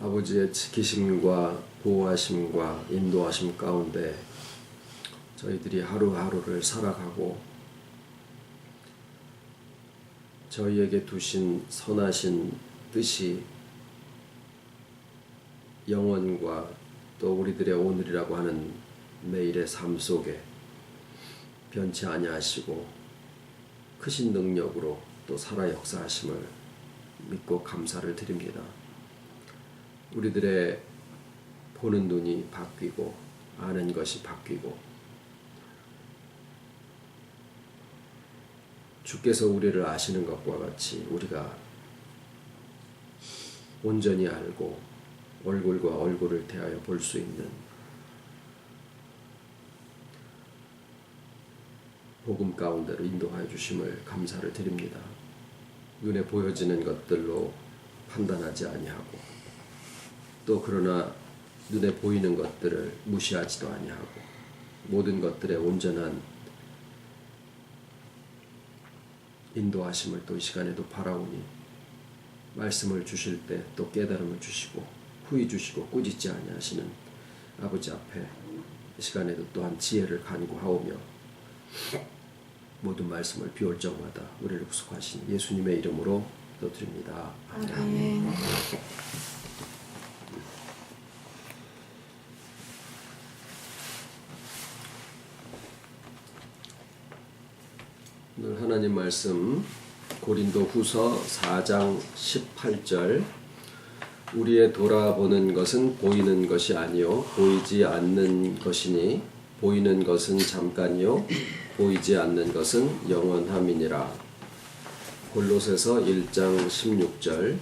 아버지의 지키심과 보호하심과 인도하심 가운데 저희들이 하루하루를 살아가고 저희에게 두신 선하신 뜻이 영원과 또 우리들의 오늘이라고 하는 매일의 삶 속에 변치 아니하시고 크신 능력으로 또 살아 역사하심을 믿고 감사를 드립니다. 우리들의 보는 눈이 바뀌고 아는 것이 바뀌고 주께서 우리를 아시는 것과 같이 우리가 온전히 알고 얼굴과 얼굴을 대하여 볼 수 있는 복음 가운데로 인도하여 주심을 감사를 드립니다. 눈에 보여지는 것들로 판단하지 아니하고 또 그러나 눈에 보이는 것들을 무시하지도 아니하고 모든 것들의 온전한 인도하심을 또 이 시간에도 바라오니 말씀을 주실 때 또 깨달음을 주시고 후히 주시고 꾸짖지 아니하시는 아버지 앞에 이 시간에도 또한 지혜를 간구하오며 모든 말씀을 비올 적마다 우리를 구속하신 예수님의 이름으로 기도드립니다. 아멘. 오늘 하나님 말씀 고린도 후서 4장 18절 우리의 돌아보는 것은 보이는 것이 아니요 보이지 않는 것이니 보이는 것은 잠깐이요 보이지 않는 것은 영원함이니라. 골로새서 1장 16절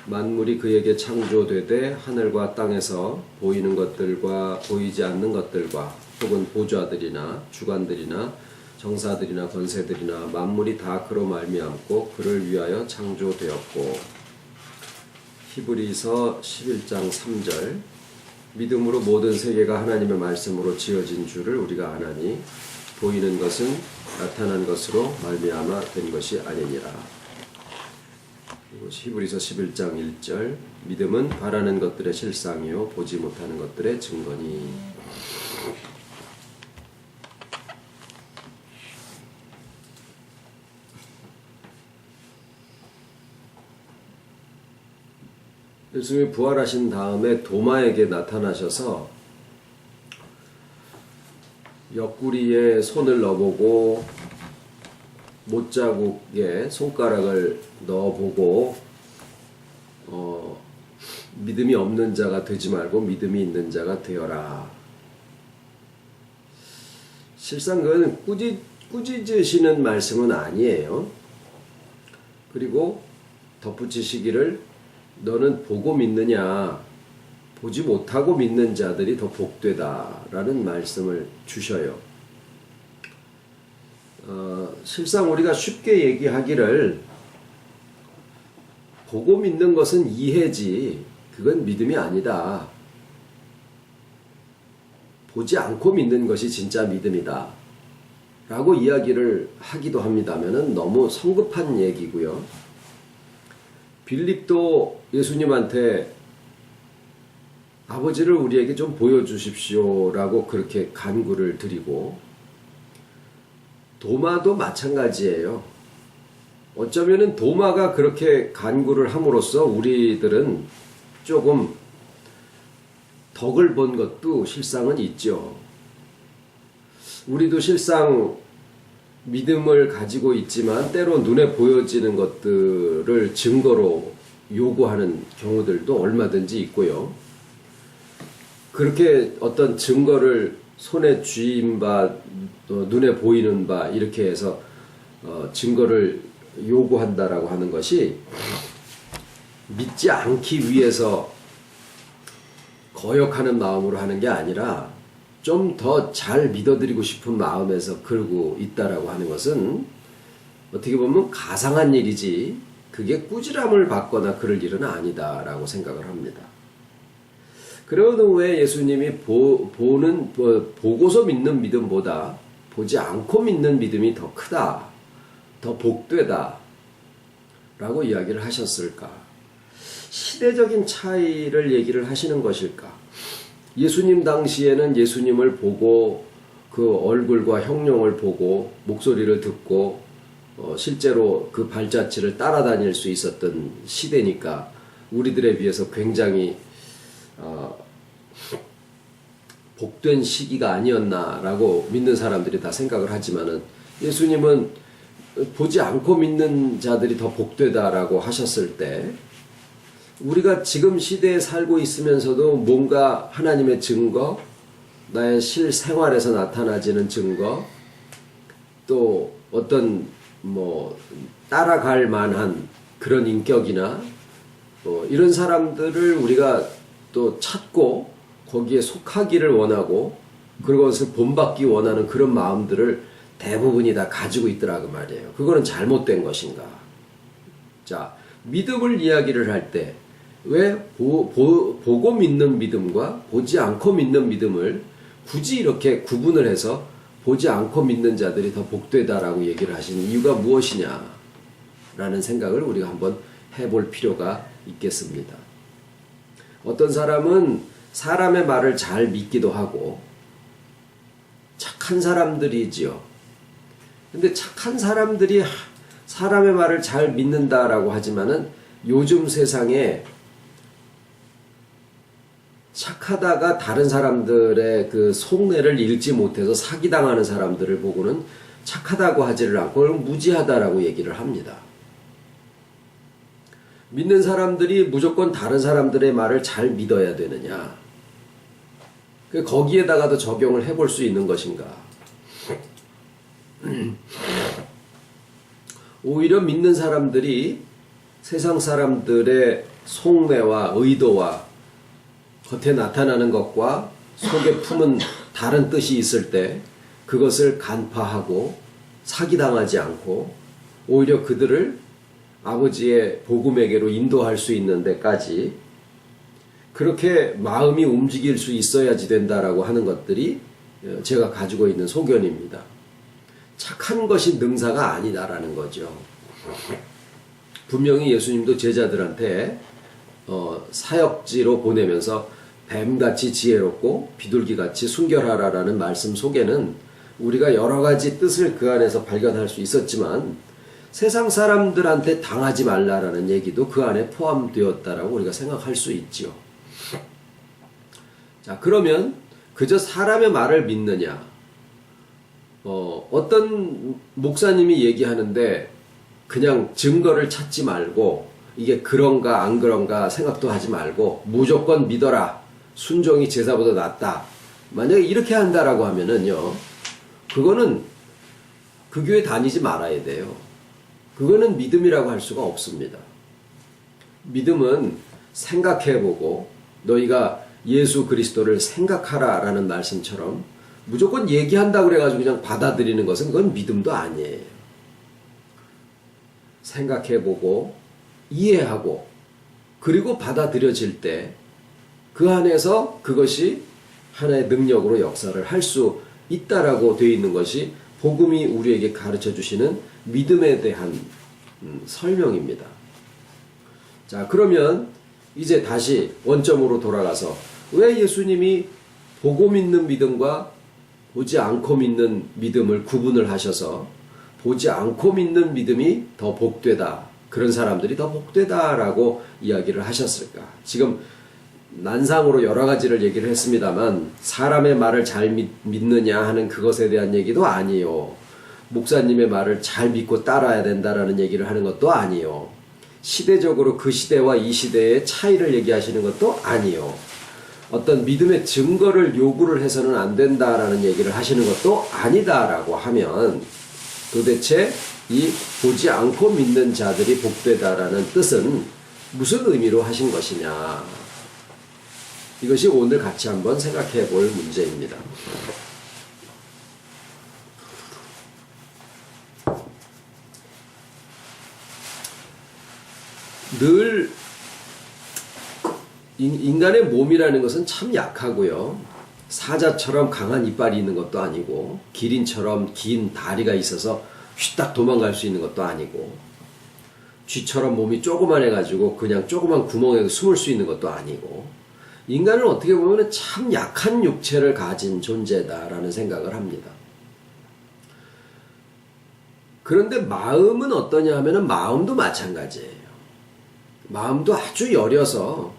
만물이 그에게 창조되되 하늘과 땅에서 보이는 것들과 보이지 않는 것들과 혹은 보좌들이나 주관들이나 정사들이나 권세들이나 만물이 다 그로 말미암고 그를 위하여 창조되었고. 히브리서 11장 3절 믿음으로 모든 세계가 하나님의 말씀으로 지어진 줄을 우리가 아나니 보이는 것은 나타난 것으로 말미암아 된 것이 아니니라. 히브리서 11장 1절 믿음은 바라는 것들의 실상이요 보지 못하는 것들의 증거니. 예수님이 부활하신 다음에 도마에게 나타나셔서 옆구리에 손을 넣어보고 못자국에 손가락을 넣어보고 믿음이 없는 자가 되지 말고 믿음이 있는 자가 되어라. 실상 그건 꾸짖으시는 말씀은 아니에요. 그리고 덧붙이시기를 너는 보고 믿느냐 보지 못하고 믿는 자들이 더 복되다라는 말씀을 주셔요. 실상 우리가 쉽게 얘기하기를 보고 믿는 것은 이해지 그건 믿음이 아니다. 보지 않고 믿는 것이 진짜 믿음이다 라고 이야기를 하기도 합니다면은 너무 성급한 얘기고요. 빌립도 예수님한테 아버지를 우리에게 좀 보여주십시오 라고 그렇게 간구를 드리고 도마도 마찬가지예요. 어쩌면은 도마가 그렇게 간구를 함으로써 우리들은 조금 덕을 본 것도 실상은 있죠. 우리도 실상 믿음을 가지고 있지만 때로 눈에 보여지는 것들을 증거로 요구하는 경우들도 얼마든지 있고요. 그렇게 어떤 증거를 손에 쥐인 바, 눈에 보이는 바 이렇게 해서 증거를 요구한다라고 하는 것이 믿지 않기 위해서 거역하는 마음으로 하는 게 아니라 좀 더 잘 믿어드리고 싶은 마음에서 그러고 있다라고 하는 것은 어떻게 보면 가상한 일이지 그게 꾸지람을 받거나 그럴 일은 아니다라고 생각을 합니다. 그러는 왜 예수님이 보고서 믿는 믿음보다 보지 않고 믿는 믿음이 더 크다, 더 복되다 라고 이야기를 하셨을까? 시대적인 차이를 얘기를 하시는 것일까? 예수님 당시에는 예수님을 보고 그 얼굴과 형용을 보고 목소리를 듣고 실제로 그 발자취를 따라다닐 수 있었던 시대니까 우리들에 비해서 굉장히 복된 시기가 아니었나라고 믿는 사람들이 다 생각을 하지만은 예수님은 보지 않고 믿는 자들이 더 복되다라고 하셨을 때 우리가 지금 시대에 살고 있으면서도 뭔가 하나님의 증거, 나의 실생활에서 나타나지는 증거, 또 어떤 따라갈 만한 그런 인격이나 이런 사람들을 우리가 또 찾고 거기에 속하기를 원하고 그것을 본받기 원하는 그런 마음들을 대부분이 다 가지고 있더라고 말이에요. 그거는 잘못된 것인가? 자, 믿음을 이야기를 할 때 왜 보고 믿는 믿음과 보지 않고 믿는 믿음을 굳이 이렇게 구분을 해서 보지 않고 믿는 자들이 더 복되다라고 얘기를 하시는 이유가 무엇이냐? 라는 생각을 우리가 한번 해볼 필요가 있겠습니다. 어떤 사람은 사람의 말을 잘 믿기도 하고 착한 사람들이지요. 근데 착한 사람들이 사람의 말을 잘 믿는다라고 하지만은 요즘 세상에 착하다가 다른 사람들의 그 속내를 읽지 못해서 사기당하는 사람들을 보고는 착하다고 하지를 않고 무지하다라고 얘기를 합니다. 믿는 사람들이 무조건 다른 사람들의 말을 잘 믿어야 되느냐? 거기에다가도 적용을 해볼 수 있는 것인가? 오히려 믿는 사람들이 세상 사람들의 속내와 의도와 겉에 나타나는 것과 속에 품은 다른 뜻이 있을 때 그것을 간파하고 사기당하지 않고 오히려 그들을 아버지의 복음에게로 인도할 수 있는 데까지 그렇게 마음이 움직일 수 있어야지 된다라고 하는 것들이 제가 가지고 있는 소견입니다. 착한 것이 능사가 아니다라는 거죠. 분명히 예수님도 제자들한테 사역지로 보내면서 뱀같이 지혜롭고 비둘기같이 순결하라라는 말씀 속에는 우리가 여러 가지 뜻을 그 안에서 발견할 수 있었지만 세상 사람들한테 당하지 말라라는 얘기도 그 안에 포함되었다라고 우리가 생각할 수 있지요. 자, 그러면 그저 사람의 말을 믿느냐? 어떤 목사님이 얘기하는데 그냥 증거를 찾지 말고 이게 그런가 안 그런가 생각도 하지 말고 무조건 믿어라. 순종이 제사보다 낫다. 만약에 이렇게 한다라고 하면은요, 그거는 그 교회 다니지 말아야 돼요. 그거는 믿음이라고 할 수가 없습니다. 믿음은 생각해보고 너희가 예수 그리스도를 생각하라라는 말씀처럼 무조건 얘기한다고 그래가지고 그냥 받아들이는 것은 그건 믿음도 아니에요. 생각해보고 이해하고 그리고 받아들여질 때 그 안에서 그것이 하나의 능력으로 역사를 할 수 있다라고 되어 있는 것이 복음이 우리에게 가르쳐 주시는 믿음에 대한 설명입니다. 자, 그러면 이제 다시 원점으로 돌아가서 왜 예수님이 보고 믿는 믿음과 보지 않고 믿는 믿음을 구분을 하셔서 보지 않고 믿는 믿음이 더 복되다, 그런 사람들이 더 복되다라고 이야기를 하셨을까? 지금 난상으로 여러 가지를 얘기를 했습니다만 사람의 말을 잘 믿느냐 하는 그것에 대한 얘기도 아니요. 목사님의 말을 잘 믿고 따라야 된다라는 얘기를 하는 것도 아니요. 시대적으로 그 시대와 이 시대의 차이를 얘기하시는 것도 아니요. 어떤 믿음의 증거를 요구를 해서는 안 된다라는 얘기를 하시는 것도 아니다라고 하면 도대체 이 보지 않고 믿는 자들이 복되다라는 뜻은 무슨 의미로 하신 것이냐. 이것이 오늘 같이 한번 생각해 볼 문제입니다. 늘 인간의 몸이라는 것은 참 약하고요. 사자처럼 강한 이빨이 있는 것도 아니고 기린처럼 긴 다리가 있어서 휘딱 도망갈 수 있는 것도 아니고 쥐처럼 몸이 조그만해가지고 그냥 조그만 구멍에 숨을 수 있는 것도 아니고, 인간은 어떻게 보면 참 약한 육체를 가진 존재다라는 생각을 합니다. 그런데 마음은 어떠냐 하면은 마음도 마찬가지예요. 마음도 아주 여려서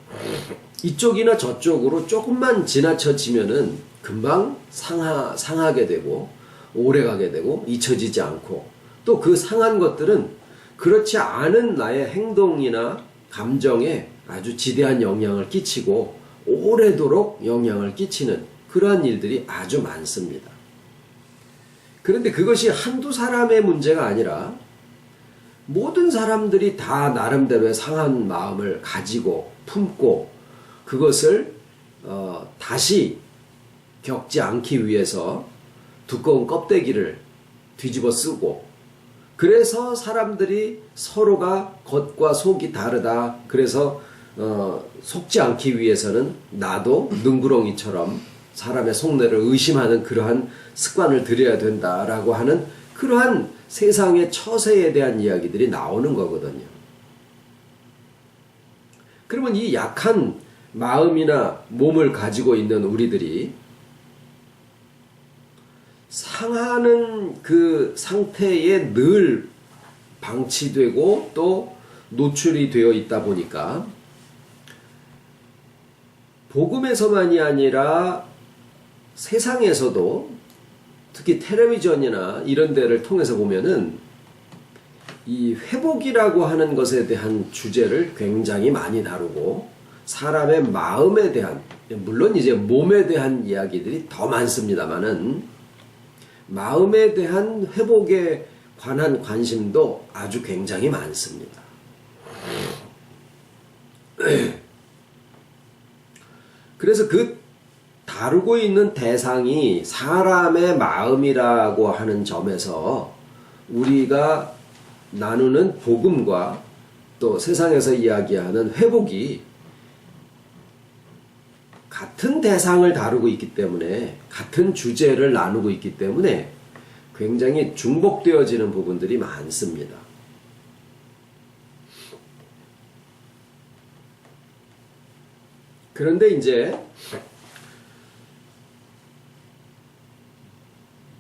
이쪽이나 저쪽으로 조금만 지나쳐지면은 금방 상하게 되고 오래가게 되고 잊혀지지 않고, 또 그 상한 것들은 그렇지 않은 나의 행동이나 감정에 아주 지대한 영향을 끼치고 오래도록 영향을 끼치는 그러한 일들이 아주 많습니다. 그런데 그것이 한두 사람의 문제가 아니라 모든 사람들이 다 나름대로의 상한 마음을 가지고 품고 그것을 다시 겪지 않기 위해서 두꺼운 껍데기를 뒤집어 쓰고, 그래서 사람들이 서로가 겉과 속이 다르다, 그래서 속지 않기 위해서는 나도 능구렁이처럼 사람의 속내를 의심하는 그러한 습관을 들여야 된다라고 하는 그러한 세상의 처세에 대한 이야기들이 나오는 거거든요. 그러면 이 약한 마음이나 몸을 가지고 있는 우리들이 상하는 그 상태에 늘 방치되고 또 노출이 되어 있다 보니까 복음에서만이 아니라 세상에서도 특히 텔레비전이나 이런 데를 통해서 보면은 이 회복이라고 하는 것에 대한 주제를 굉장히 많이 다루고, 사람의 마음에 대한, 물론 이제 몸에 대한 이야기들이 더 많습니다만은 마음에 대한 회복에 관한 관심도 아주 굉장히 많습니다. 그래서 그 다루고 있는 대상이 사람의 마음이라고 하는 점에서 우리가 나누는 복음과 또 세상에서 이야기하는 회복이 같은 대상을 다루고 있기 때문에, 같은 주제를 나누고 있기 때문에 굉장히 중복되어지는 부분들이 많습니다. 그런데 이제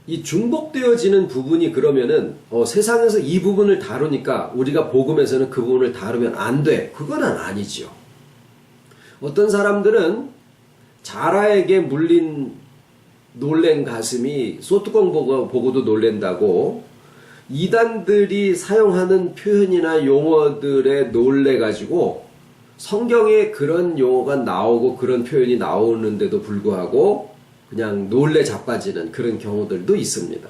이 중복되어지는 부분이 그러면은 세상에서 이 부분을 다루니까 우리가 복음에서는 그 부분을 다루면 안 돼, 그건 아니죠. 어떤 사람들은 자라에게 물린 놀란 가슴이 소뚜껑 보고도 놀랜다고, 이단들이 사용하는 표현이나 용어들에 놀래가지고 성경에 그런 용어가 나오고 그런 표현이 나오는데도 불구하고 그냥 놀래 자빠지는 그런 경우들도 있습니다.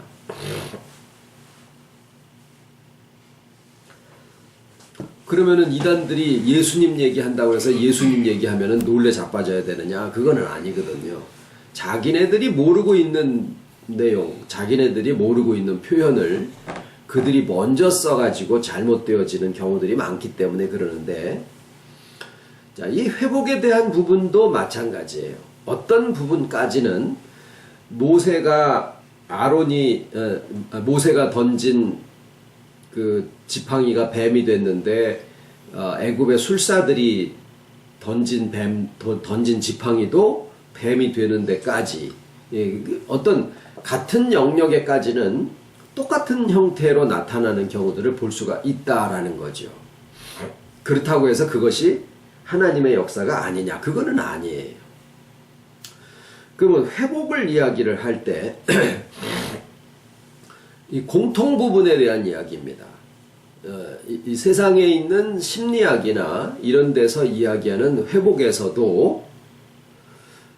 그러면은 이단들이 예수님 얘기한다고 해서 예수님 얘기하면은 놀래 자빠져야 되느냐? 그거는 아니거든요. 자기네들이 모르고 있는 내용, 자기네들이 모르고 있는 표현을 그들이 먼저 써가지고 잘못되어지는 경우들이 많기 때문에 그러는데, 자, 이 회복에 대한 부분도 마찬가지예요. 어떤 부분까지는 모세가 던진 그 지팡이가 뱀이 됐는데 애굽의 술사들이 던진 지팡이도 뱀이 되는 데까지, 어떤 같은 영역에까지는 똑같은 형태로 나타나는 경우들을 볼 수가 있다라는 거죠. 그렇다고 해서 그것이 하나님의 역사가 아니냐? 그거는 아니에요. 그러면 회복을 이야기를 할 때 이 공통 부분에 대한 이야기입니다. 이 세상에 있는 심리학이나 이런 데서 이야기하는 회복에서도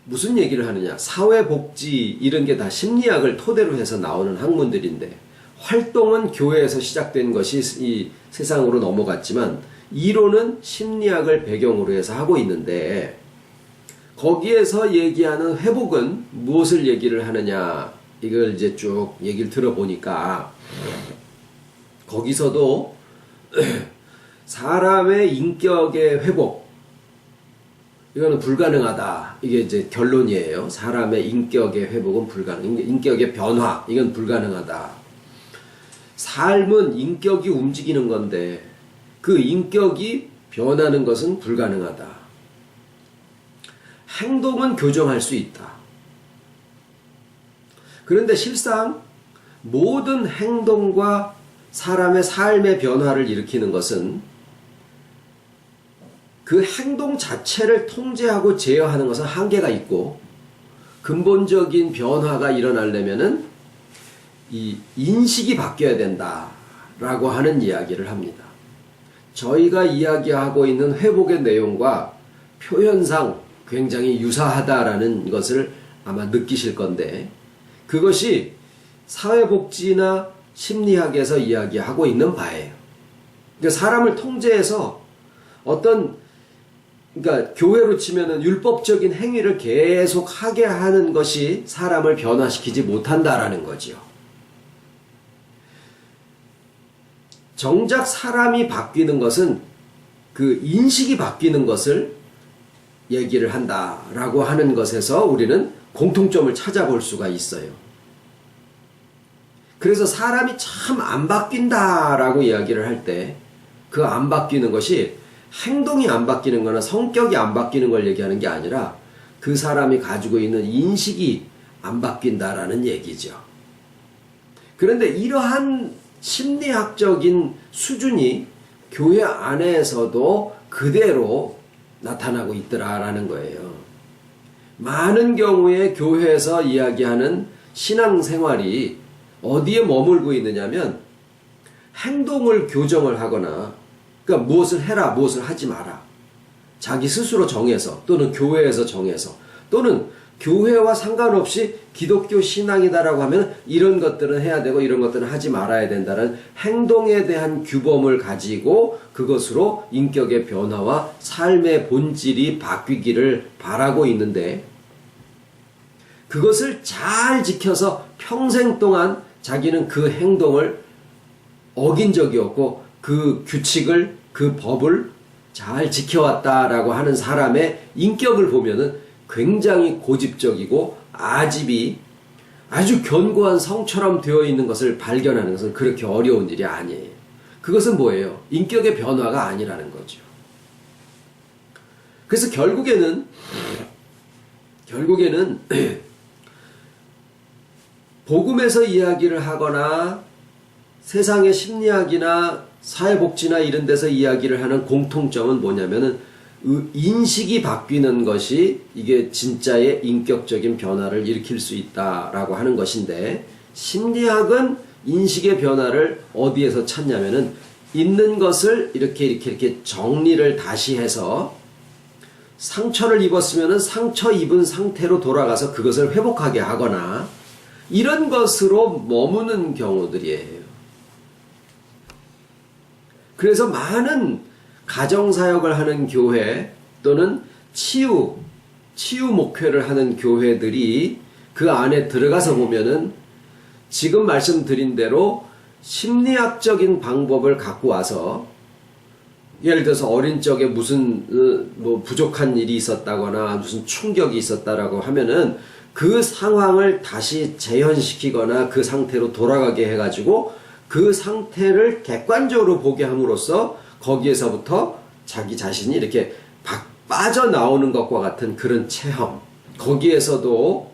무슨 얘기를 하느냐? 사회복지 이런 게 다 심리학을 토대로 해서 나오는 학문들인데, 활동은 교회에서 시작된 것이 이 세상으로 넘어갔지만 이론은 심리학을 배경으로 해서 하고 있는데, 거기에서 얘기하는 회복은 무엇을 얘기를 하느냐, 이걸 이제 쭉 얘기를 들어보니까 거기서도 사람의 인격의 회복, 이거는 불가능하다, 이게 이제 결론이에요. 사람의 인격의 회복은 불가능, 인격의 변화, 이건 불가능하다. 삶은 인격이 움직이는 건데 그 인격이 변하는 것은 불가능하다. 행동은 교정할 수 있다. 그런데 실상 모든 행동과 사람의 삶의 변화를 일으키는 것은 그 행동 자체를 통제하고 제어하는 것은 한계가 있고, 근본적인 변화가 일어나려면은 이 인식이 바뀌어야 된다라고 하는 이야기를 합니다. 저희가 이야기하고 있는 회복의 내용과 표현상 굉장히 유사하다라는 것을 아마 느끼실 건데, 그것이 사회복지나 심리학에서 이야기하고 있는 바예요. 그러니까 사람을 통제해서 그러니까 교회로 치면은 율법적인 행위를 계속 하게 하는 것이 사람을 변화시키지 못한다라는 거지요. 정작 사람이 바뀌는 것은 그 인식이 바뀌는 것을 얘기를 한다라고 하는 것에서 우리는 공통점을 찾아볼 수가 있어요. 그래서 사람이 참 안 바뀐다라고 이야기를 할 때 그 안 바뀌는 것이 행동이 안 바뀌는 거나 성격이 안 바뀌는 걸 얘기하는 게 아니라 그 사람이 가지고 있는 인식이 안 바뀐다라는 얘기죠. 그런데 이러한 심리학적인 수준이 교회 안에서도 그대로 나타나고 있더라라는 거예요. 많은 경우에 교회에서 이야기하는 신앙생활이 어디에 머물고 있느냐면 행동을 교정을 하거나, 그러니까 무엇을 해라 무엇을 하지 마라, 자기 스스로 정해서 또는 교회에서 정해서 또는 교회와 상관없이 기독교 신앙이다라고 하면 이런 것들은 해야 되고 이런 것들은 하지 말아야 된다는 행동에 대한 규범을 가지고 그것으로 인격의 변화와 삶의 본질이 바뀌기를 바라고 있는데, 그것을 잘 지켜서 평생 동안 자기는 그 행동을 어긴 적이 없고 그 규칙을, 그 법을 잘 지켜왔다라고 하는 사람의 인격을 보면은 굉장히 고집적이고 아집이 아주 견고한 성처럼 되어 있는 것을 발견하는 것은 그렇게 어려운 일이 아니에요. 그것은 뭐예요? 인격의 변화가 아니라는 거죠. 그래서 결국에는 복음에서 이야기를 하거나 세상의 심리학이나 사회복지나 이런 데서 이야기를 하는 공통점은 뭐냐면은 인식이 바뀌는 것이 이게 진짜의 인격적인 변화를 일으킬 수 있다라고 하는 것인데, 심리학은 인식의 변화를 어디에서 찾냐면은 있는 것을 이렇게 정리를 다시 해서 상처를 입었으면은 상처 입은 상태로 돌아가서 그것을 회복하게 하거나 이런 것으로 머무는 경우들이에요. 그래서 많은 가정사역을 하는 교회 또는 치유 목회를 하는 교회들이 그 안에 들어가서 보면은 지금 말씀드린 대로 심리학적인 방법을 갖고 와서, 예를 들어서 어린 적에 무슨 부족한 일이 있었다거나 무슨 충격이 있었다라고 하면은 그 상황을 다시 재현시키거나 그 상태로 돌아가게 해가지고 그 상태를 객관적으로 보게 함으로써 거기에서부터 자기 자신이 이렇게 빠져나오는 것과 같은 그런 체험, 거기에서도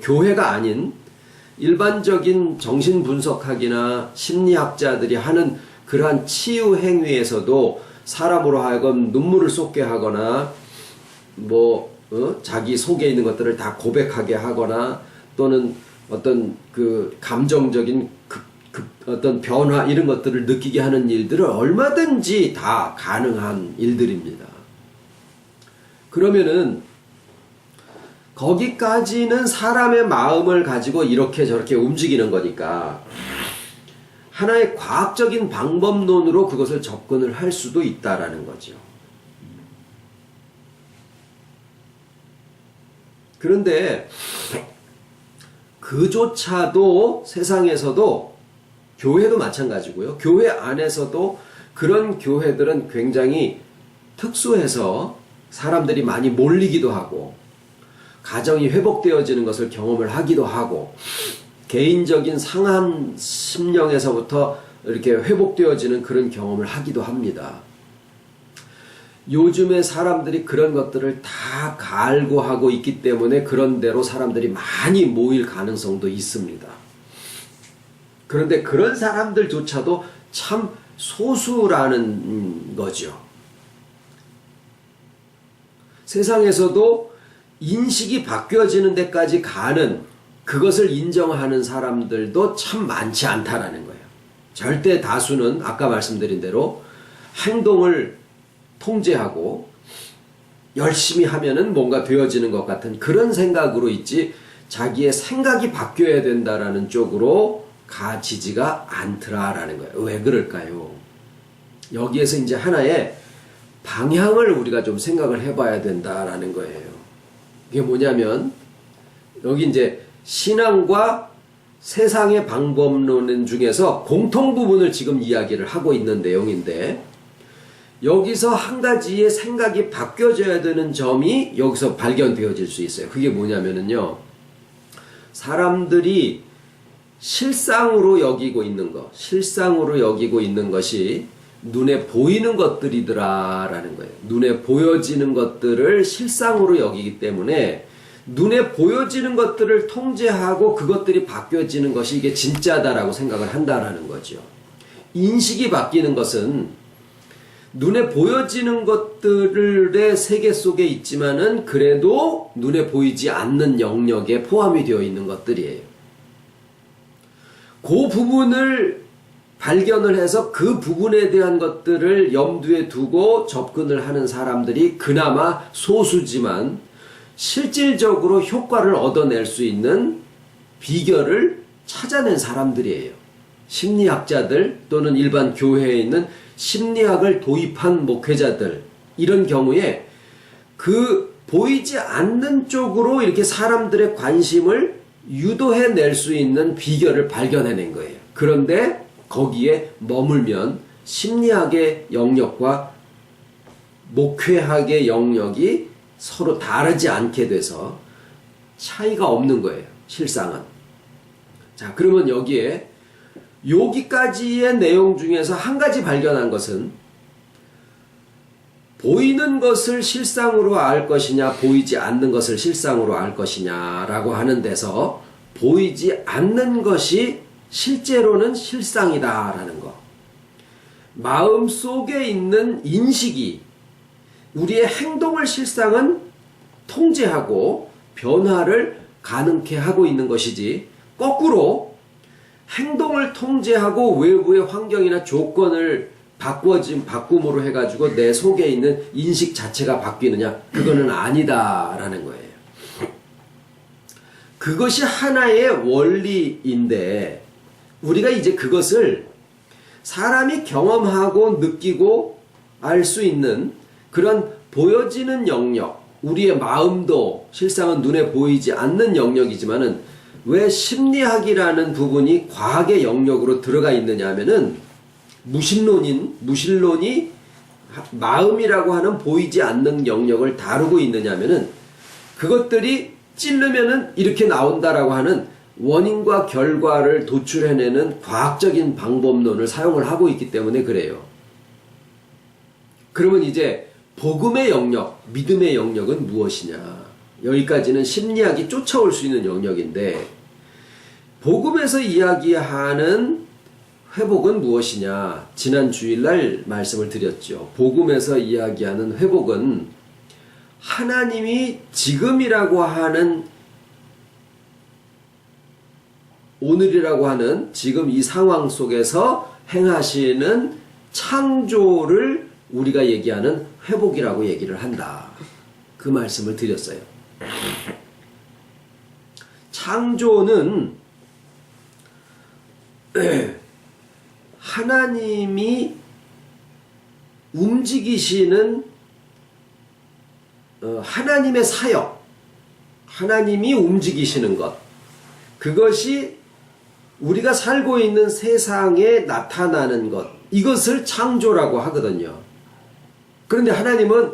교회가 아닌 일반적인 정신분석학이나 심리학자들이 하는 그러한 치유 행위에서도 사람으로 하여금 눈물을 쏟게 하거나 자기 속에 있는 것들을 다 고백하게 하거나 또는 어떤 그 감정적인 어떤 변화 이런 것들을 느끼게 하는 일들은 얼마든지 다 가능한 일들입니다. 그러면은 거기까지는 사람의 마음을 가지고 이렇게 저렇게 움직이는 거니까 하나의 과학적인 방법론으로 그것을 접근을 할 수도 있다라는 거죠. 그런데 그조차도 세상에서도, 교회도 마찬가지고요, 교회 안에서도 그런 교회들은 굉장히 특수해서 사람들이 많이 몰리기도 하고 가정이 회복되어지는 것을 경험을 하기도 하고 개인적인 상한 심령에서부터 이렇게 회복되어지는 그런 경험을 하기도 합니다. 요즘에 사람들이 그런 것들을 다 갈구하고 있기 때문에 그런 대로 사람들이 많이 모일 가능성도 있습니다. 그런데 그런 사람들조차도 참 소수라는 거죠. 세상에서도 인식이 바뀌어지는 데까지 가는 그것을 인정하는 사람들도 참 많지 않다라는 거예요. 절대 다수는 아까 말씀드린 대로 행동을 통제하고 열심히 하면은 뭔가 되어지는 것 같은 그런 생각으로 있지 자기의 생각이 바뀌어야 된다라는 쪽으로 가지지가 않더라라는 거예요. 왜 그럴까요? 여기에서 이제 하나의 방향을 우리가 좀 생각을 해봐야 된다라는 거예요. 이게 뭐냐면 여기 이제 신앙과 세상의 방법론 중에서 공통 부분을 지금 이야기를 하고 있는 내용인데 여기서 한 가지의 생각이 바뀌어져야 되는 점이 여기서 발견되어질 수 있어요. 그게 뭐냐면요. 사람들이 실상으로 여기고 있는 것, 실상으로 여기고 있는 것이 눈에 보이는 것들이더라라는 거예요. 눈에 보여지는 것들을 실상으로 여기기 때문에 눈에 보여지는 것들을 통제하고 그것들이 바뀌어지는 것이 이게 진짜다라고 생각을 한다라는 거죠. 인식이 바뀌는 것은 눈에 보여지는 것들의 세계 속에 있지만은 그래도 눈에 보이지 않는 영역에 포함이 되어 있는 것들이에요. 그 부분을 발견을 해서 그 부분에 대한 것들을 염두에 두고 접근을 하는 사람들이 그나마 소수지만 실질적으로 효과를 얻어낼 수 있는 비결을 찾아낸 사람들이에요. 심리학자들 또는 일반 교회에 있는 심리학을 도입한 목회자들 이런 경우에 그 보이지 않는 쪽으로 이렇게 사람들의 관심을 유도해낼 수 있는 비결을 발견해낸 거예요. 그런데 거기에 머물면 심리학의 영역과 목회학의 영역이 서로 다르지 않게 돼서 차이가 없는 거예요. 실상은. 자, 그러면 여기까지의 내용 중에서 한 가지 발견한 것은 보이는 것을 실상으로 알 것이냐 보이지 않는 것을 실상으로 알 것이냐라고 하는 데서 보이지 않는 것이 실제로는 실상이다라는 거. 마음속에 있는 인식이 우리의 행동을 실상은 통제하고 변화를 가능케 하고 있는 것이지 거꾸로 행동을 통제하고 외부의 환경이나 조건을 바꿈으로 해가지고 내 속에 있는 인식 자체가 바뀌느냐? 그거는 아니다라는 거예요. 그것이 하나의 원리인데 우리가 이제 그것을 사람이 경험하고 느끼고 알 수 있는 그런 보여지는 영역, 우리의 마음도 실상은 눈에 보이지 않는 영역이지만은 왜 심리학이라는 부분이 과학의 영역으로 들어가 있느냐 하면은 무신론이 마음이라고 하는 보이지 않는 영역을 다루고 있느냐 하면은 그것들이 찌르면은 이렇게 나온다라고 하는 원인과 결과를 도출해내는 과학적인 방법론을 사용을 하고 있기 때문에 그래요. 그러면 이제 복음의 영역, 믿음의 영역은 무엇이냐? 여기까지는 심리학이 쫓아올 수 있는 영역인데 복음에서 이야기하는 회복은 무엇이냐? 지난 주일날 말씀을 드렸죠. 복음에서 이야기하는 회복은 하나님이 지금이라고 하는 오늘이라고 하는 지금 이 상황 속에서 행하시는 창조를 우리가 얘기하는 회복이라고 얘기를 한다. 그 말씀을 드렸어요. 창조는 하나님이 움직이시는 하나님의 사역, 하나님이 움직이시는 것, 그것이 우리가 살고 있는 세상에 나타나는 것, 이것을 창조라고 하거든요. 그런데 하나님은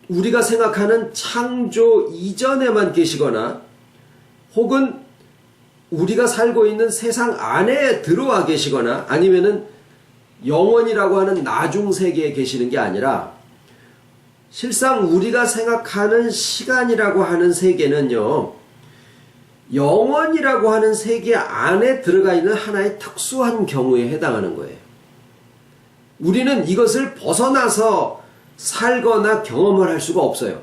우리가 생각하는 창조 이전에만 계시거나 혹은 우리가 살고 있는 세상 안에 들어와 계시거나 아니면은 영원이라고 하는 나중 세계에 계시는 게 아니라 실상 우리가 생각하는 시간이라고 하는 세계는요, 영원이라고 하는 세계 안에 들어가 있는 하나의 특수한 경우에 해당하는 거예요. 우리는 이것을 벗어나서 살거나 경험을 할 수가 없어요.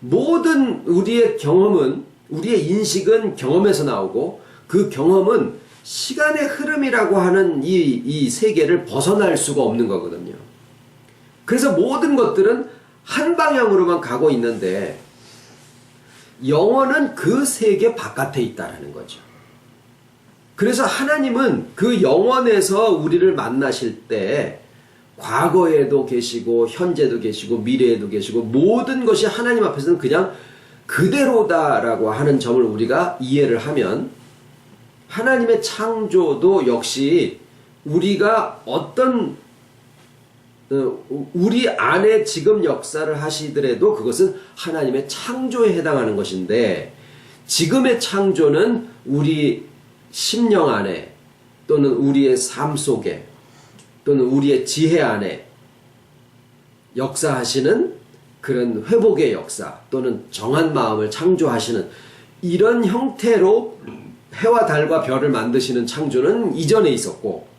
모든 우리의 경험은, 우리의 인식은 경험에서 나오고 그 경험은 시간의 흐름이라고 하는 이 세계를 벗어날 수가 없는 거거든요. 그래서 모든 것들은 한 방향으로만 가고 있는데 영혼은 그 세계 바깥에 있다라는 거죠. 그래서 하나님은 그 영혼에서 우리를 만나실 때 과거에도 계시고 현재도 계시고 미래에도 계시고 모든 것이 하나님 앞에서는 그냥 그대로다라고 하는 점을 우리가 이해를 하면 하나님의 창조도 역시 우리가 어떤 우리 안에 지금 역사를 하시더라도 그것은 하나님의 창조에 해당하는 것인데 지금의 창조는 우리 심령 안에 또는 우리의 삶 속에 또는 우리의 지혜 안에 역사하시는 그런 회복의 역사 또는 정한 마음을 창조하시는 이런 형태로 해와 달과 별을 만드시는 창조는 이전에 있었고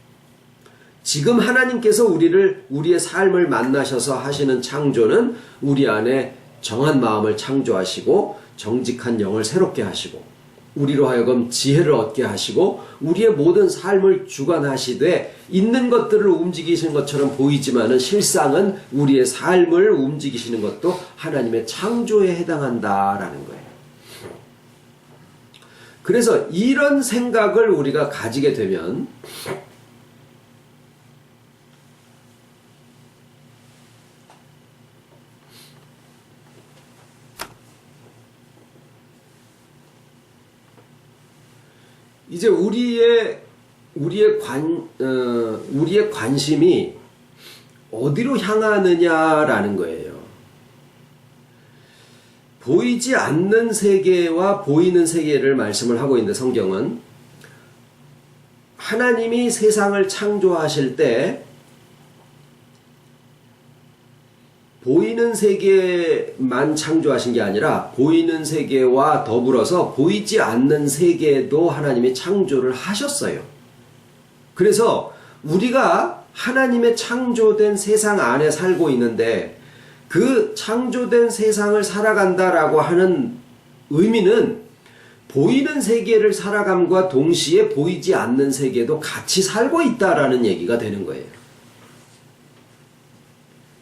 지금 하나님께서 우리의 삶을 만나셔서 하시는 창조는 우리 안에 정한 마음을 창조하시고 정직한 영을 새롭게 하시고 우리로 하여금 지혜를 얻게 하시고 우리의 모든 삶을 주관하시되 있는 것들을 움직이시는 것처럼 보이지만은 실상은 우리의 삶을 움직이시는 것도 하나님의 창조에 해당한다라는 거예요. 그래서 이런 생각을 우리가 가지게 되면 이제 우리의 관심이 어디로 향하느냐라는 거예요. 보이지 않는 세계와 보이는 세계를 말씀을 하고 있는데 성경은 하나님이 세상을 창조하실 때 보이는 세계만 창조하신 게 아니라 보이는 세계와 더불어서 보이지 않는 세계도 하나님이 창조를 하셨어요. 그래서 우리가 하나님의 창조된 세상 안에 살고 있는데 그 창조된 세상을 살아간다라고 하는 의미는 보이는 세계를 살아감과 동시에 보이지 않는 세계도 같이 살고 있다라는 얘기가 되는 거예요.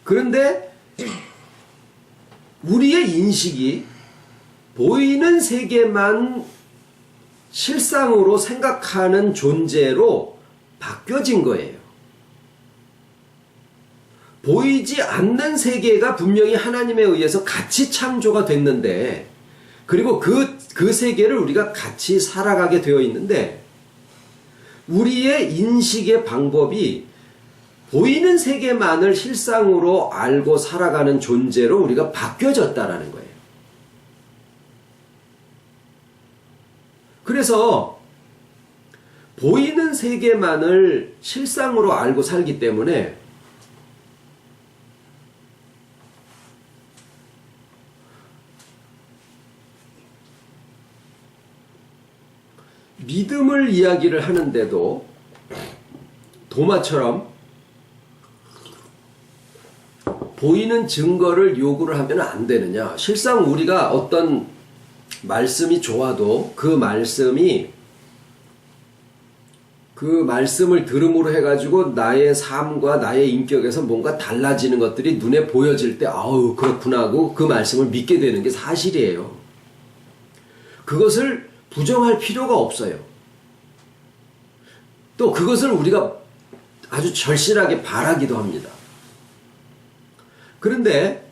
그런데 우리의 인식이 보이는 세계만 실상으로 생각하는 존재로 바뀌어진 거예요. 보이지 않는 세계가 분명히 하나님에 의해서 같이 창조가 됐는데 그리고 그 세계를 우리가 같이 살아가게 되어 있는데 우리의 인식의 방법이 보이는 세계만을 실상으로 알고 살아가는 존재로 우리가 바뀌어졌다라는 거예요. 그래서 보이는 세계만을 실상으로 알고 살기 때문에 믿음을 이야기를 하는데도 도마처럼 보이는 증거를 요구를 하면 안 되느냐. 실상 우리가 어떤 말씀이 좋아도 그 말씀을 들음으로 해가지고 나의 삶과 나의 인격에서 뭔가 달라지는 것들이 눈에 보여질 때 아우 그렇구나 하고 그 말씀을 믿게 되는 게 사실이에요. 그것을 부정할 필요가 없어요. 또 그것을 우리가 아주 절실하게 바라기도 합니다. 그런데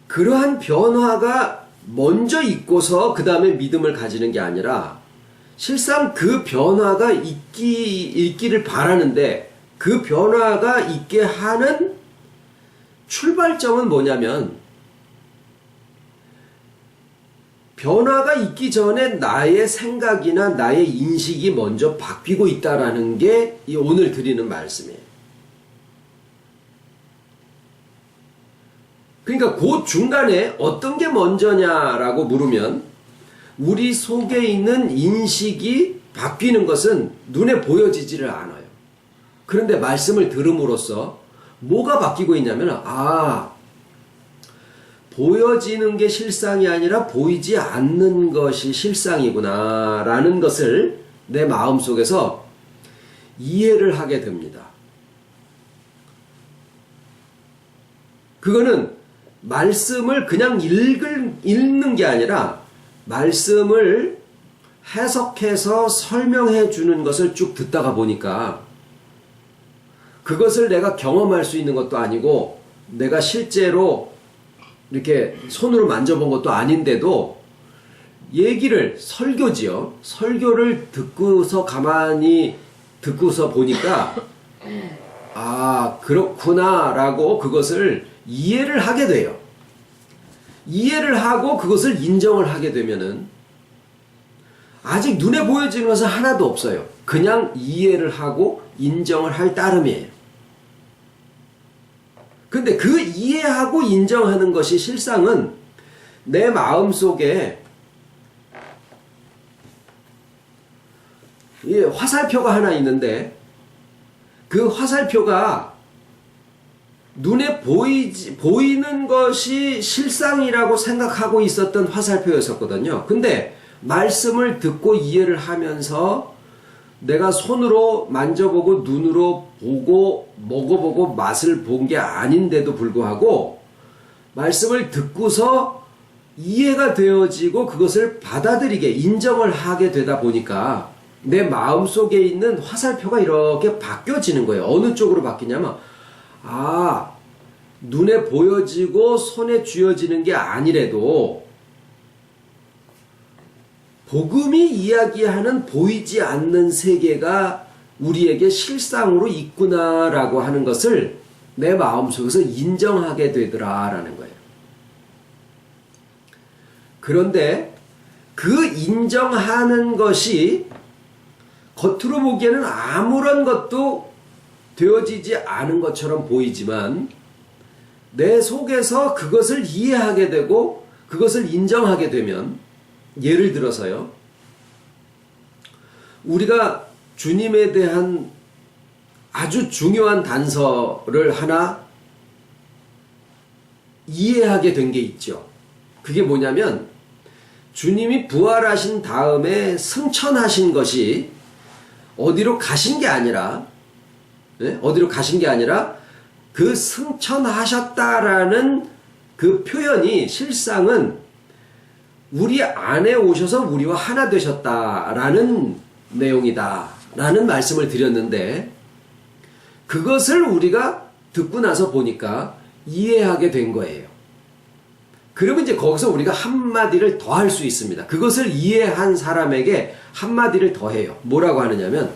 그러한 변화가 먼저 있고서 그 다음에 믿음을 가지는 게 아니라 실상 그 변화가 있기를 바라는데 그 변화가 있게 하는 출발점은 뭐냐면 변화가 있기 전에 나의 생각이나 나의 인식이 먼저 바뀌고 있다라는 게 이 오늘 드리는 말씀이에요. 그러니까 그 중간에 어떤 게 먼저냐라고 물으면 우리 속에 있는 인식이 바뀌는 것은 눈에 보여지지를 않아요. 그런데 말씀을 들음으로써 뭐가 바뀌고 있냐면 보여지는 게 실상이 아니라 보이지 않는 것이 실상이구나 라는 것을 내 마음속에서 이해를 하게 됩니다. 그거는 말씀을 그냥 읽는 게 아니라 말씀을 해석해서 설명해 주는 것을 쭉 듣다가 보니까 그것을 내가 경험할 수 있는 것도 아니고 내가 실제로 이렇게 손으로 만져본 것도 아닌데도 설교지요. 설교를 가만히 듣고서 보니까 그렇구나라고 그것을 이해를 하게 돼요. 이해를 하고 그것을 인정을 하게 되면은 아직 눈에 보여지는 것은 하나도 없어요. 그냥 이해를 하고 인정을 할 따름이에요. 근데 그 이해하고 인정하는 것이 실상은 내 마음속에 화살표가 하나 있는데 그 화살표가 눈에 보이는 것이 실상이라고 생각하고 있었던 화살표였었거든요. 근데 말씀을 듣고 이해를 하면서 내가 손으로 만져보고 눈으로 보고 먹어보고 맛을 본 게 아닌데도 불구하고 말씀을 듣고서 이해가 되어지고 그것을 받아들이게 인정을 하게 되다 보니까 내 마음속에 있는 화살표가 이렇게 바뀌어지는 거예요. 어느 쪽으로 바뀌냐면 눈에 보여지고 손에 쥐어지는 게 아니래도 복음이 이야기하는 보이지 않는 세계가 우리에게 실상으로 있구나라고 하는 것을 내 마음속에서 인정하게 되더라라는 거예요. 그런데 그 인정하는 것이 겉으로 보기에는 아무런 것도 되어지지 않은 것처럼 보이지만 내 속에서 그것을 이해하게 되고 그것을 인정하게 되면 예를 들어서요. 우리가 주님에 대한 아주 중요한 단서를 하나 이해하게 된 게 있죠. 그게 뭐냐면 주님이 부활하신 다음에 승천하신 것이 어디로 가신 게 아니라 그 승천하셨다라는 그 표현이 실상은 우리 안에 오셔서 우리와 하나 되셨다라는 내용이다라는 말씀을 드렸는데 그것을 우리가 듣고 나서 보니까 이해하게 된 거예요. 그러면 이제 거기서 우리가 한마디를 더 할 수 있습니다. 그것을 이해한 사람에게 한마디를 더 해요. 뭐라고 하느냐면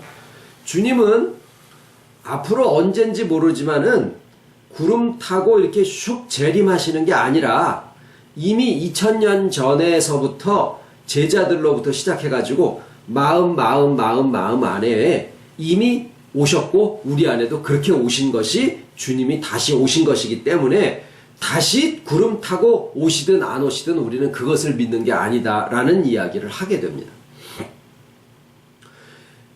주님은 앞으로 언젠지 모르지만은 구름 타고 이렇게 슉 재림하시는 게 아니라 이미 2000년 전에서부터 제자들로부터 시작해가지고 마음 안에 이미 오셨고 우리 안에도 그렇게 오신 것이 주님이 다시 오신 것이기 때문에 다시 구름 타고 오시든 안 오시든 우리는 그것을 믿는 게 아니다라는 이야기를 하게 됩니다.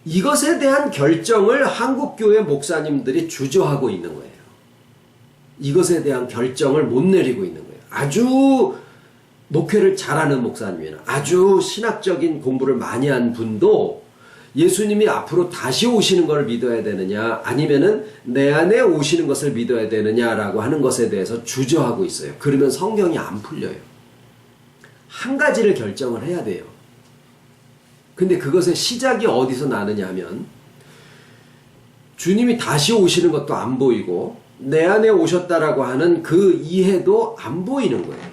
이것에 대한 결정을 한국교회 목사님들이 주저하고 있는 거예요. 이것에 대한 결정을 못 내리고 있는 거예요. 아주 목회를 잘하는 목사님이나 아주 신학적인 공부를 많이 한 분도 예수님이 앞으로 다시 오시는 걸 믿어야 되느냐 아니면은 내 안에 오시는 것을 믿어야 되느냐라고 하는 것에 대해서 주저하고 있어요. 그러면 성경이 안 풀려요. 한 가지를 결정을 해야 돼요. 근데 그것의 시작이 어디서 나느냐 하면 주님이 다시 오시는 것도 안 보이고 내 안에 오셨다라고 하는 그 이해도 안 보이는 거예요.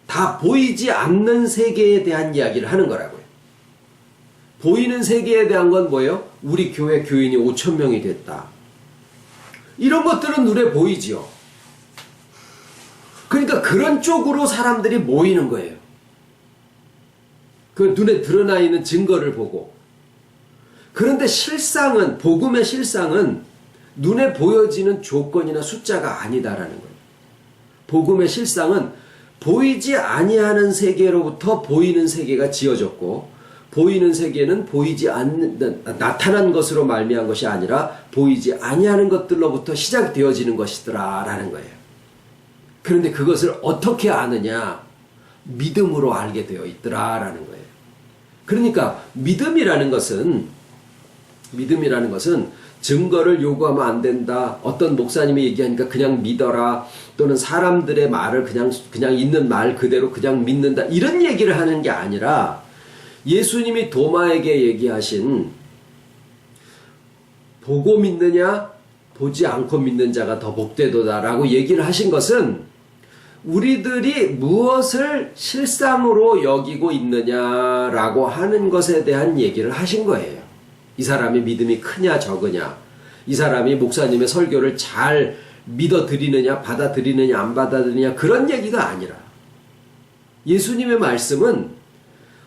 다 보이지 않는 세계에 대한 이야기를 하는 거라고요. 보이는 세계에 대한 건 뭐예요? 우리 교회 교인이 5,000명이 됐다. 이런 것들은 눈에 보이지요. 그러니까 그런 쪽으로 사람들이 모이는 거예요. 그 눈에 드러나 있는 증거를 보고. 그런데 실상은, 복음의 실상은 눈에 보여지는 조건이나 숫자가 아니다라는 거예요. 복음의 실상은 보이지 아니하는 세계로부터 보이는 세계가 지어졌고, 보이는 세계는 보이지 않는, 나타난 것으로 말미암은 것이 아니라 보이지 아니하는 것들로부터 시작되어지는 것이더라라는 거예요. 그런데 그것을 어떻게 아느냐? 믿음으로 알게 되어 있더라라는 거예요. 그러니까 믿음이라는 것은 증거를 요구하면 안 된다. 어떤 목사님이 얘기하니까 그냥 믿어라. 또는 사람들의 말을 그냥 있는 말 그대로 그냥 믿는다. 이런 얘기를 하는 게 아니라 예수님이 도마에게 얘기하신 보고 믿느냐 보지 않고 믿는 자가 더 복되도다라고 얘기를 하신 것은 우리들이 무엇을 실상으로 여기고 있느냐라고 하는 것에 대한 얘기를 하신 거예요. 이 사람이 믿음이 크냐 적으냐, 이 사람이 목사님의 설교를 잘 믿어들이느냐 받아들이느냐 안 받아들이느냐 그런 얘기가 아니라 예수님의 말씀은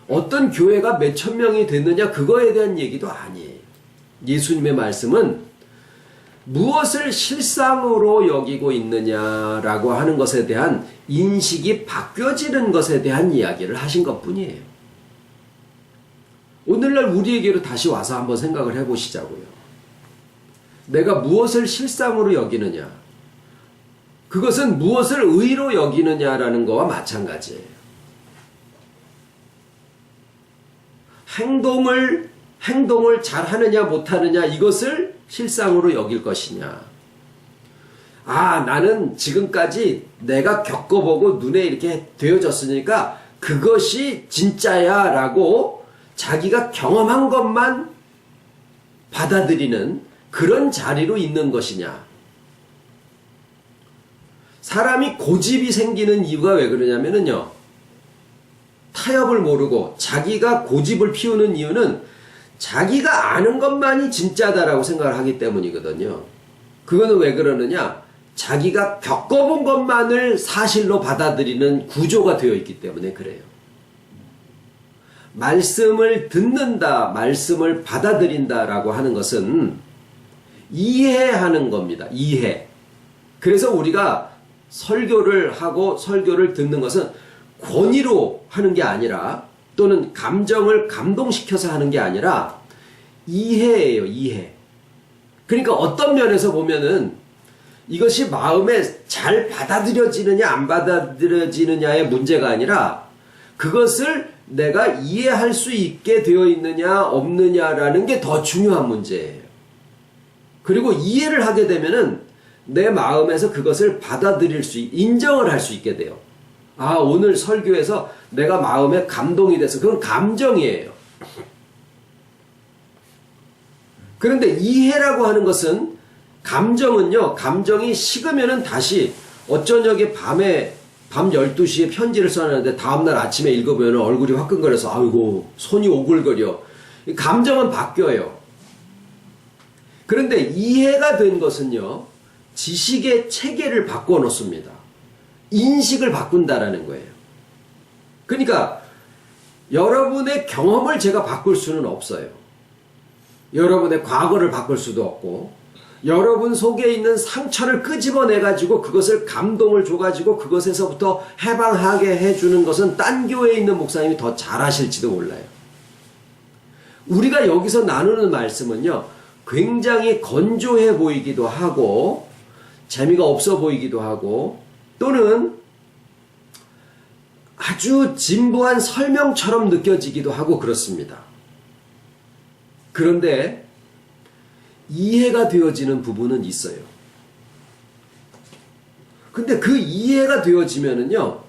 어떤 교회가 몇천 명이 됐느냐 그거에 대한 얘기도 아니에요. 예수님의 말씀은 무엇을 실상으로 여기고 있느냐라고 하는 것에 대한 인식이 바뀌어지는 것에 대한 이야기를 하신 것뿐이에요. 오늘날 우리에게로 다시 와서 한번 생각을 해보시자고요. 내가 무엇을 실상으로 여기느냐, 그것은 무엇을 의로 여기느냐라는 거와 마찬가지예요. 행동을 잘 하느냐 못하느냐 이것을 실상으로 여길 것이냐. 아, 나는 지금까지 내가 겪어보고 눈에 이렇게 되어졌으니까 그것이 진짜야 라고 자기가 경험한 것만 받아들이는 그런 자리로 있는 것이냐. 사람이 고집이 생기는 이유가 왜 그러냐면요, 타협을 모르고 자기가 고집을 피우는 이유는 자기가 아는 것만이 진짜다라고 생각을 하기 때문이거든요. 그거는 왜 그러느냐? 자기가 겪어본 것만을 사실로 받아들이는 구조가 되어 있기 때문에 그래요. 말씀을 듣는다, 말씀을 받아들인다라고 하는 것은 이해하는 겁니다. 이해. 그래서 우리가 설교를 하고 설교를 듣는 것은 권위로 하는 게 아니라, 또는 감정을 감동시켜서 하는 게 아니라 이해예요. 이해. 그러니까 어떤 면에서 보면은 이것이 마음에 잘 받아들여지느냐 안 받아들여지느냐의 문제가 아니라 그것을 내가 이해할 수 있게 되어 있느냐 없느냐라는 게 더 중요한 문제예요. 그리고 이해를 하게 되면은 내 마음에서 그것을 받아들일 수, 인정을 할 수 있게 돼요. 아, 오늘 설교에서 내가 마음에 감동이 돼서, 그건 감정이에요. 그런데 이해라고 하는 것은, 감정은요, 감정이 식으면은 다시 어쩌녁에 밤 12시에 편지를 써놨는데 다음날 아침에 읽어보면 얼굴이 화끈거려서 아이고 손이 오글거려. 감정은 바뀌어요. 그런데 이해가 된 것은요, 지식의 체계를 바꿔놓습니다. 인식을 바꾼다라는 거예요. 그러니까 여러분의 경험을 제가 바꿀 수는 없어요. 여러분의 과거를 바꿀 수도 없고, 여러분 속에 있는 상처를 끄집어내가지고 그것을 감동을 줘가지고 그것에서부터 해방하게 해주는 것은 딴 교회에 있는 목사님이 더 잘하실지도 몰라요. 우리가 여기서 나누는 말씀은요, 굉장히 건조해 보이기도 하고 재미가 없어 보이기도 하고, 또는 아주 진부한 설명처럼 느껴지기도 하고 그렇습니다. 그런데 이해가 되어지는 부분은 있어요. 근데 그 이해가 되어지면은요,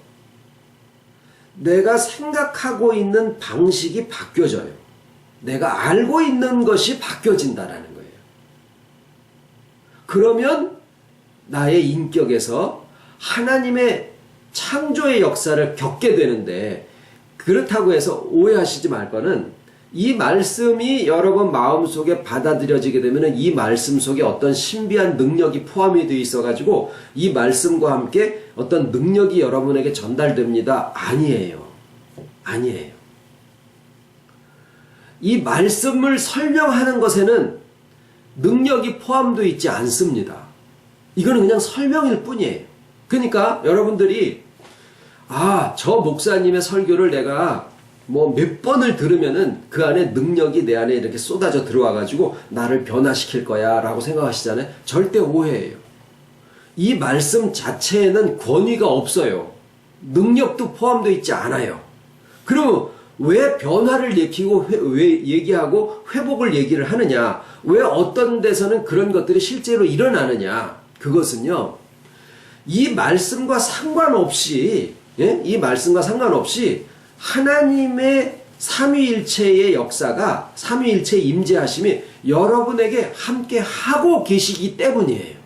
내가 생각하고 있는 방식이 바뀌어져요. 내가 알고 있는 것이 바뀌어진다라는 거예요. 그러면 나의 인격에서 하나님의 창조의 역사를 겪게 되는데, 그렇다고 해서 오해하시지 말 거는, 이 말씀이 여러분 마음속에 받아들여지게 되면 이 말씀 속에 어떤 신비한 능력이 포함이 되어 있어가지고 이 말씀과 함께 어떤 능력이 여러분에게 전달됩니다. 아니에요. 아니에요. 이 말씀을 설명하는 것에는 능력이 포함되어 있지 않습니다. 이거는 그냥 설명일 뿐이에요. 그러니까 여러분들이 저 목사님의 설교를 내가 뭐 몇 번을 들으면은 그 안에 능력이 내 안에 이렇게 쏟아져 들어와 가지고 나를 변화시킬 거야 라고 생각하시잖아요. 절대 오해예요. 이 말씀 자체에는 권위가 없어요. 능력도 포함되어 있지 않아요. 그럼 왜 변화를 왜 얘기하고 회복을 얘기를 하느냐? 왜 어떤 데서는 그런 것들이 실제로 일어나느냐? 그것은요, 이 말씀과 상관없이, 이 말씀과 상관없이 하나님의 삼위일체의 역사가, 삼위일체의 임재하심이 여러분에게 함께 하고 계시기 때문이에요.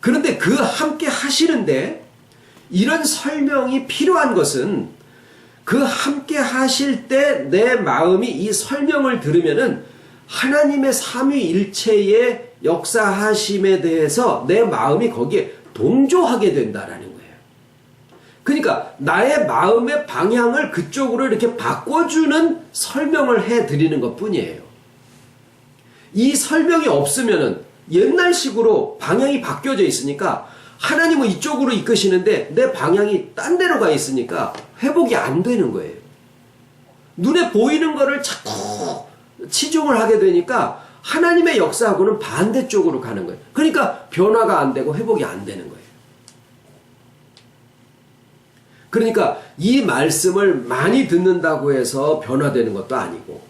그런데 그 함께 하시는데 이런 설명이 필요한 것은 그 함께 하실 때 내 마음이 이 설명을 들으면은 하나님의 삼위일체의 역사하심에 대해서 내 마음이 거기에 동조하게 된다라는 거예요. 그러니까 나의 마음의 방향을 그쪽으로 이렇게 바꿔주는 설명을 해드리는 것 뿐이에요. 이 설명이 없으면은 옛날식으로 방향이 바뀌어져 있으니까 하나님은 이쪽으로 이끄시는데 내 방향이 딴 데로 가 있으니까 회복이 안 되는 거예요. 눈에 보이는 거를 자꾸 치중을 하게 되니까 하나님의 역사하고는 반대쪽으로 가는 거예요. 그러니까 변화가 안 되고 회복이 안 되는 거예요. 그러니까 이 말씀을 많이 듣는다고 해서 변화되는 것도 아니고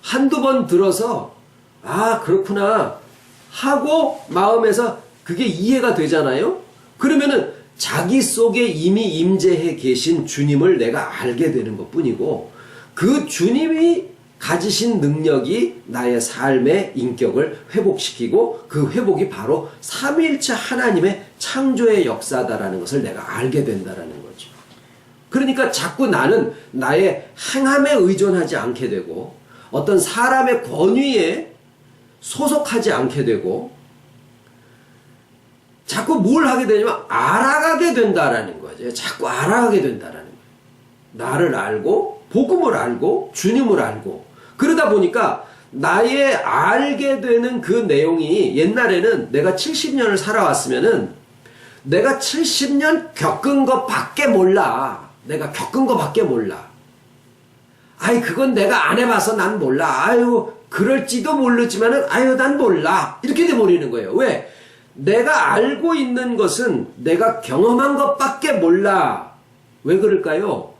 한두 번 들어서 그렇구나 하고 마음에서 그게 이해가 되잖아요. 그러면은 자기 속에 이미 임재해 계신 주님을 내가 알게 되는 것뿐이고 그 주님이 가지신 능력이 나의 삶의 인격을 회복시키고 그 회복이 바로 삼위일체 하나님의 창조의 역사다라는 것을 내가 알게 된다라는 거죠. 그러니까 자꾸 나는 나의 행함에 의존하지 않게 되고 어떤 사람의 권위에 소속하지 않게 되고 자꾸 뭘 하게 되냐면 알아가게 된다라는 거죠. 자꾸 알아가게 된다라는 거예요. 나를 알고 복음을 알고 주님을 알고 그러다 보니까 나의 알게 되는 그 내용이 옛날에는 내가 70년을 살아왔으면은 내가 70년 겪은 것밖에 몰라. 내가 겪은 것밖에 몰라. 그건 내가 안 해봐서 난 몰라. 그럴지도 모르지만은 난 몰라. 이렇게 돼버리는 거예요. 왜? 내가 알고 있는 것은 내가 경험한 것밖에 몰라. 왜 그럴까요?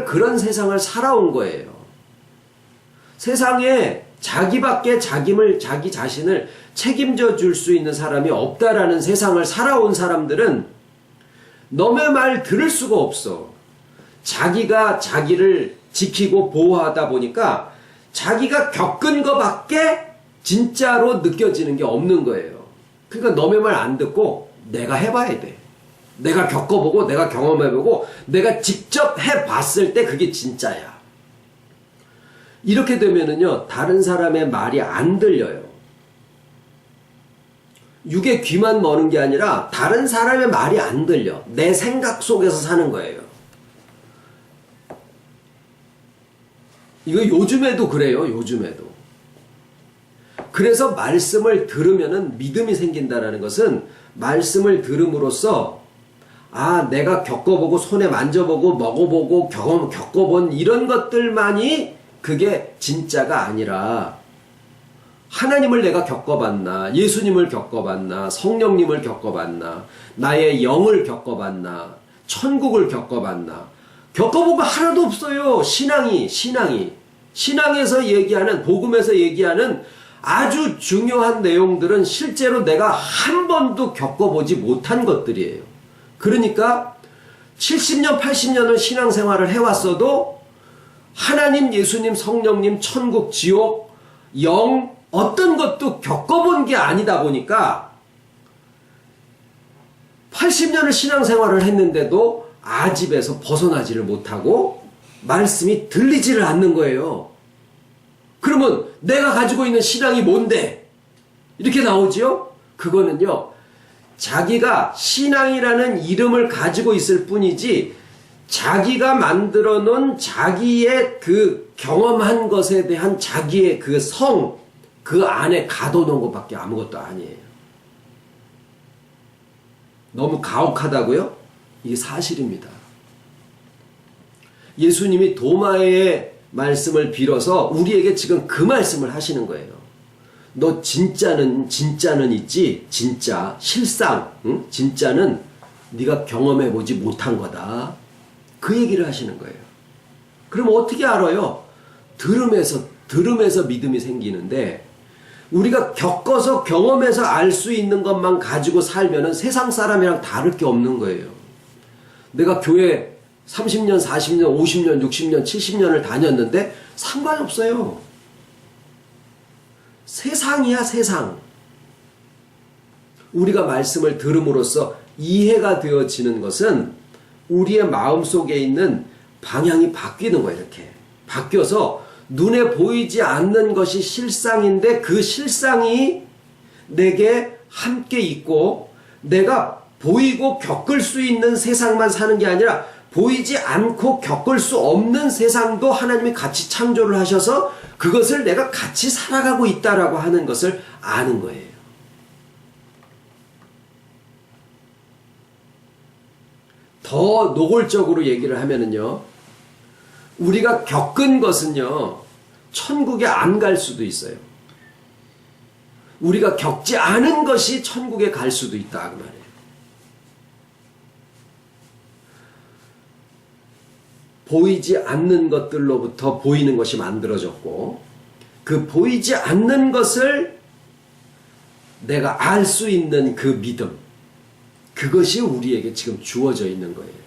그런 세상을 살아온 거예요. 세상에 자기밖에 자기 자신을 책임져 줄 수 있는 사람이 없다라는 세상을 살아온 사람들은 너의 말 들을 수가 없어. 자기가 자기를 지키고 보호하다 보니까 자기가 겪은 것밖에 진짜로 느껴지는 게 없는 거예요. 그러니까 너의 말 안 듣고 내가 해봐야 돼. 내가 겪어보고 내가 경험해보고 내가 직접 해봤을 때 그게 진짜야. 이렇게 되면은요, 다른 사람의 말이 안 들려요. 육의 귀만 머는 게 아니라 다른 사람의 말이 안 들려. 내 생각 속에서 사는 거예요. 이거 요즘에도 그래요. 요즘에도. 그래서 말씀을 들으면은 믿음이 생긴다라는 것은 말씀을 들음으로써 내가 겪어보고 손에 만져보고 먹어보고 겪어본 이런 것들만이 그게 진짜가 아니라 하나님을 내가 겪어봤나, 예수님을 겪어봤나, 성령님을 겪어봤나, 나의 영을 겪어봤나, 천국을 겪어봤나. 겪어본 거 하나도 없어요. 신앙에서 얘기하는, 복음에서 얘기하는 아주 중요한 내용들은 실제로 내가 한 번도 겪어보지 못한 것들이에요. 그러니까 70년, 80년을 신앙생활을 해왔어도 하나님, 예수님, 성령님, 천국, 지옥, 영, 어떤 것도 겪어본 게 아니다 보니까 80년을 신앙생활을 했는데도 아집에서 벗어나지를 못하고 말씀이 들리지를 않는 거예요. 그러면 내가 가지고 있는 신앙이 뭔데? 이렇게 나오지요? 그거는요, 자기가 신앙이라는 이름을 가지고 있을 뿐이지 자기가 만들어 놓은 자기의 그 경험한 것에 대한 자기의 그 성, 그 안에 가둬놓은 것밖에 아무것도 아니에요. 너무 가혹하다고요? 이게 사실입니다. 예수님이 도마의 말씀을 빌어서 우리에게 지금 그 말씀을 하시는 거예요. 너 진짜는 있지? 진짜, 실상, 응? 진짜는 네가 경험해보지 못한 거다. 그 얘기를 하시는 거예요. 그럼 어떻게 알아요? 들으면서 믿음이 생기는데, 우리가 겪어서 경험해서 알 수 있는 것만 가지고 살면은 세상 사람이랑 다를 게 없는 거예요. 내가 교회 30년, 40년, 50년, 60년, 70년을 다녔는데 상관없어요. 세상이야, 세상. 우리가 말씀을 들음으로써 이해가 되어지는 것은 우리의 마음속에 있는 방향이 바뀌는 거예요. 이렇게 바뀌어서 눈에 보이지 않는 것이 실상인데 그 실상이 내게 함께 있고 내가 보이고 겪을 수 있는 세상만 사는 게 아니라 보이지 않고 겪을 수 없는 세상도 하나님이 같이 창조를 하셔서 그것을 내가 같이 살아가고 있다라고 하는 것을 아는 거예요. 더 노골적으로 얘기를 하면은요, 우리가 겪은 것은요, 천국에 안 갈 수도 있어요. 우리가 겪지 않은 것이 천국에 갈 수도 있다 그 말이에요. 보이지 않는 것들로부터 보이는 것이 만들어졌고 그 보이지 않는 것을 내가 알 수 있는 그 믿음, 그것이 우리에게 지금 주어져 있는 거예요.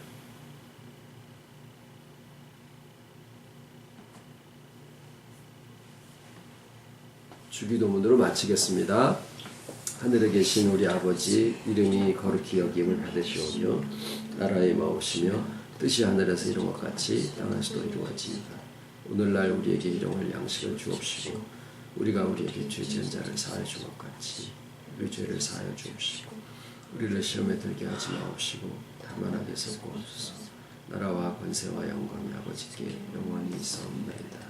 주기도문으로 마치겠습니다. 하늘에 계신 우리 아버지, 이름이 거룩히 여김을 받으시오며 나라의 마오시며 뜻이 하늘에서 이룬 것 같이 땅에서도 이루어지이다. 오늘날 우리에게 일용할 양식을 주옵시고 우리가 우리에게 죄 지은 자를 사하여 준 것 같이 우리 죄를 사하여 주옵시고 우리를 시험에 들게 하지 마옵시고 다만 악에서 구하소서. 나라와 권세와 영광이 아버지께 영원히 있사옵나이다.